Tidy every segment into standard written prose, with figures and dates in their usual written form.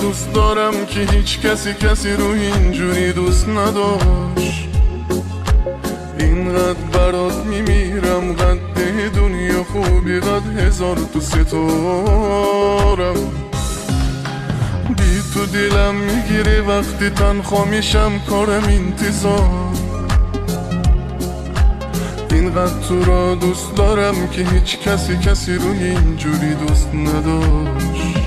دوست دارم که هیچ کسی رو اینجوری دوست نداشت. اینقدر برات میمیرم، قد دنیا خوبی، قد هزار تو ستارم. بی تو دلم میگیره وقتی تنها میشم، کارم انتظار. اینقدر تو را دوست دارم که هیچ کسی رو اینجوری دوست نداشت.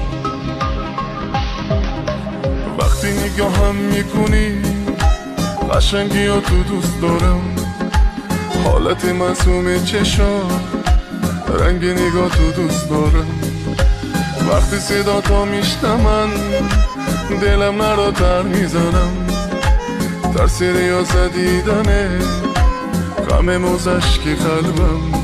وقتی نگاهم میکنی قشنگی ها تو دوست دارم، حالت معصوم چشا، رنگ نگاه تو دوست دارم. وقتی صدا تا میشنم دلم نراتر میزنم، ترس ریاض دیدنه غم موزش که قلبم.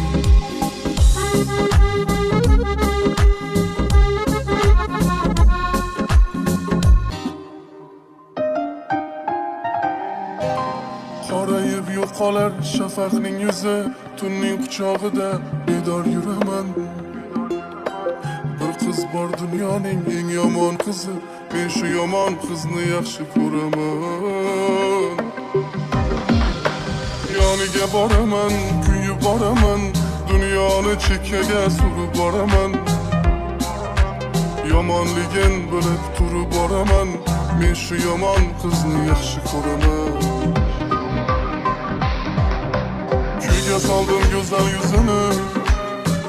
Qarayıb yo'qolar shafaqning yuzi, tunning quchog'ida bedor yuraman. Bir qiz bor dunyoning eng yomon qizi, men shu yomon qizni yaxshi ko'raman. Yoniga boraman, kuyib boraman, dunyoni chekkaga surib boraman. Yomonligin bilib turib boraman, men shu yomon qizni yaxshi ko'raman. Kuyga soldim go'zal yuzini,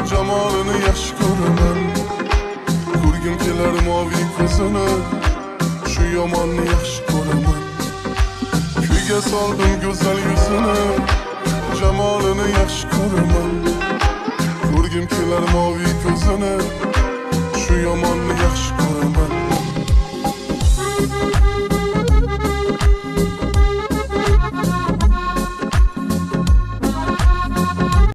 jamolini yaxshi ko'raman. Ko'rgim kelar moviy ko'zini, shu yomonni yaxshi ko'raman. Kuyga soldim go'zal yuzini, jamolini yaxshi ko'raman. Ko'rgim kelar moviy ko'zini, shu yomonni